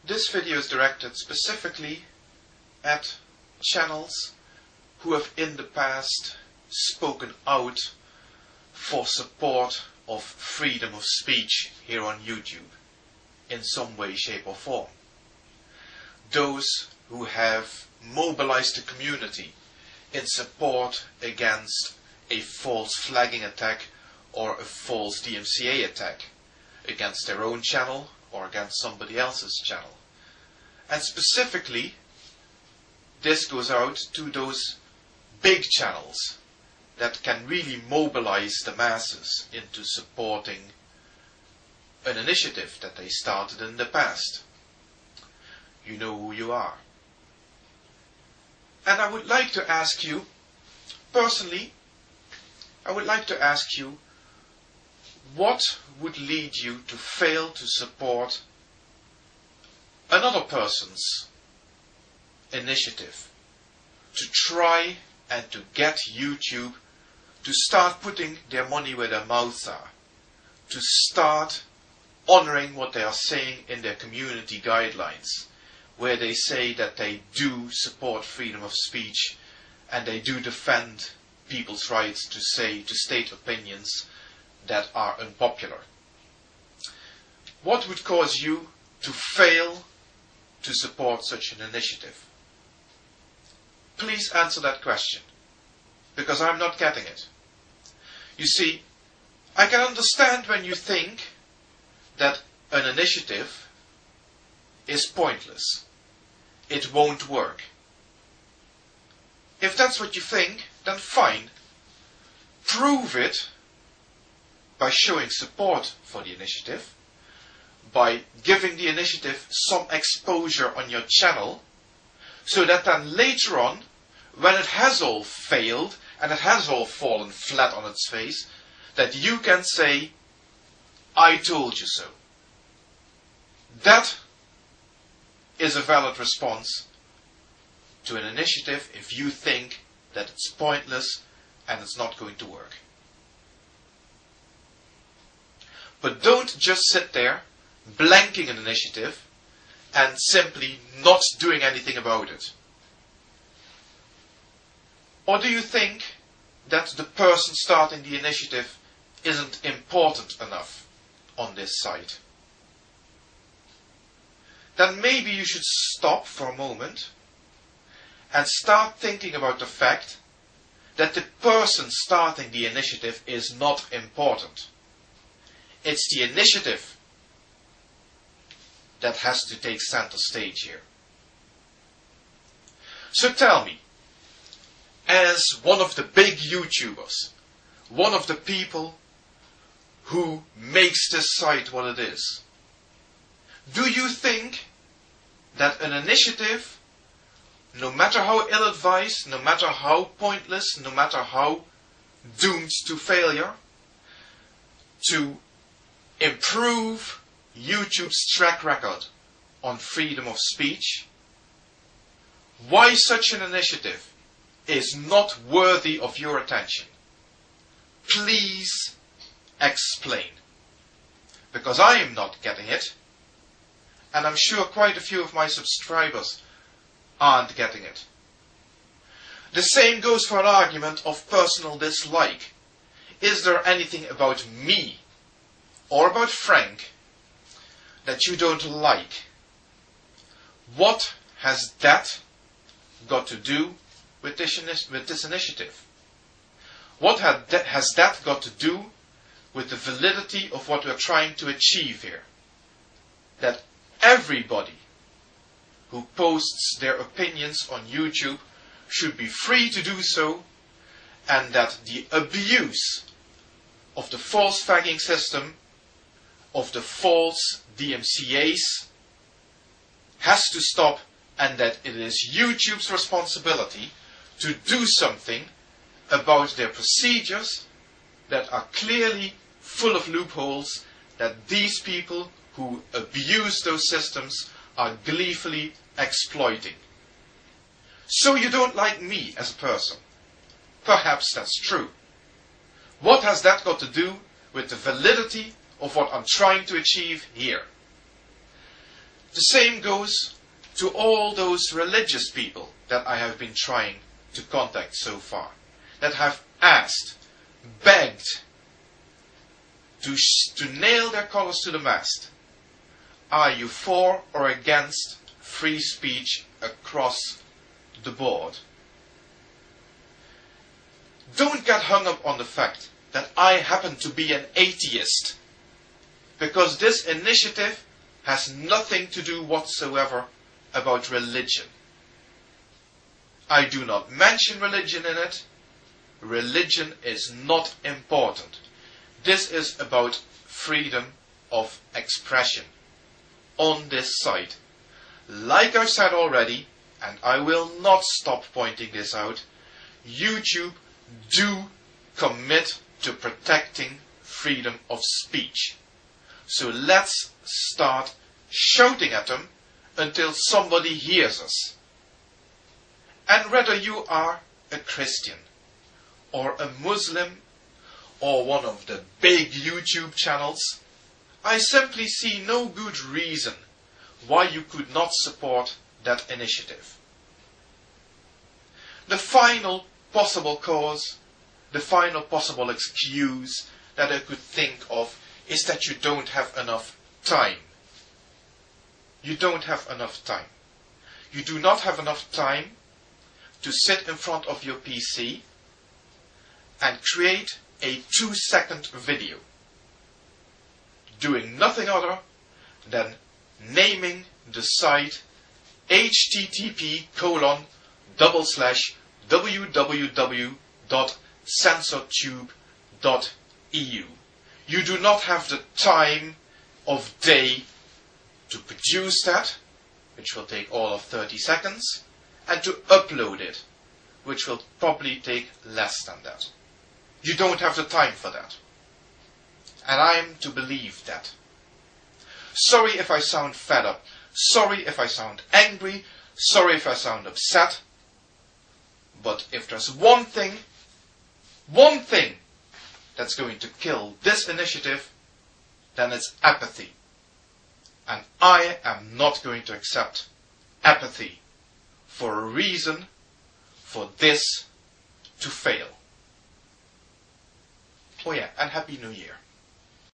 This video is directed specifically at channels who have in the past spoken out for support of freedom of speech here on YouTube in some way, shape or form. Those who have mobilized the community in support against a false flagging attack or a false DMCA attack against their own channel or against somebody else's channel. And specifically, this goes out to those big channels that can really mobilize the masses into supporting an initiative that they started in the past. You know who you are. And I would like to ask you, personally, I would like to ask you, what would lead you to fail to support another person's initiative to try and to get YouTube to start putting their money where their mouths are, to start honoring what they are saying in their community guidelines, where they say that they do support freedom of speech and they do defend people's rights to state opinions that are unpopular. What would cause you to fail to support such an initiative? Please answer that question, because I'm not getting it. You see, I can understand when you think that an initiative is pointless. It won't work. If that's what you think, then fine. Prove it by showing support for the initiative, by giving the initiative some exposure on your channel, so that then later on, when it has all failed and it has all fallen flat on its face, that you can say, I told you so. That is a valid response to an initiative if you think that it's pointless and it's not going to work. But don't just sit there blanking an initiative and simply not doing anything about it. Or do you think that the person starting the initiative isn't important enough on this site? Then maybe you should stop for a moment and start thinking about the fact that the person starting the initiative is not important. It's the initiative that has to take center stage here. So tell me, as one of the big YouTubers, one of the people who makes this site what it is, do you think that an initiative, no matter how ill-advised, no matter how pointless, no matter how doomed to failure, to improve YouTube's track record on freedom of speech, why such an initiative is not worthy of your attention? Please explain. Because I am not getting it, and I'm sure quite a few of my subscribers aren't getting it. The same goes for an argument of personal dislike. Is there anything about me or about Frank that you don't like? What has that got to do with this initiative? What has that got to do with the validity of what we're trying to achieve here? That everybody who posts their opinions on YouTube should be free to do so, and that the abuse of the false flagging system, of the false DMCAs, has to stop, and that it is YouTube's responsibility to do something about their procedures that are clearly full of loopholes that these people who abuse those systems are gleefully exploiting. So you don't like me as a person. Perhaps that's true. What has that got to do with the validity of what I'm trying to achieve here? The same goes to all those religious people that I have been trying to contact so far, that have asked, begged, to nail their colors to the mast. Are you for or against free speech across the board? Don't get hung up on the fact that I happen to be an atheist, because this initiative has nothing to do whatsoever about religion. I do not mention religion in it. Religion is not important. This is about freedom of expression on this site. Like I've said already, and I will not stop pointing this out, YouTube do commit to protecting freedom of speech. So let's start shouting at them until somebody hears us. And whether you are a Christian, or a Muslim, or one of the big YouTube channels, I simply see no good reason why you could not support that initiative. The final possible cause, the final possible excuse that I could think of is that you don't have enough time. You don't have enough time. You do not have enough time to sit in front of your PC and create a 2-second video doing nothing other than naming the site http://www.censortube.eu. You do not have the time of day to produce that, which will take all of 30 seconds, and to upload it, which will probably take less than that. You don't have the time for that. And I am to believe that. Sorry if I sound fed up. Sorry if I sound angry. Sorry if I sound upset. But if there's one thing that's going to kill this initiative, then it's apathy. And I am not going to accept apathy for a reason for this to fail. Oh yeah, and Happy New Year.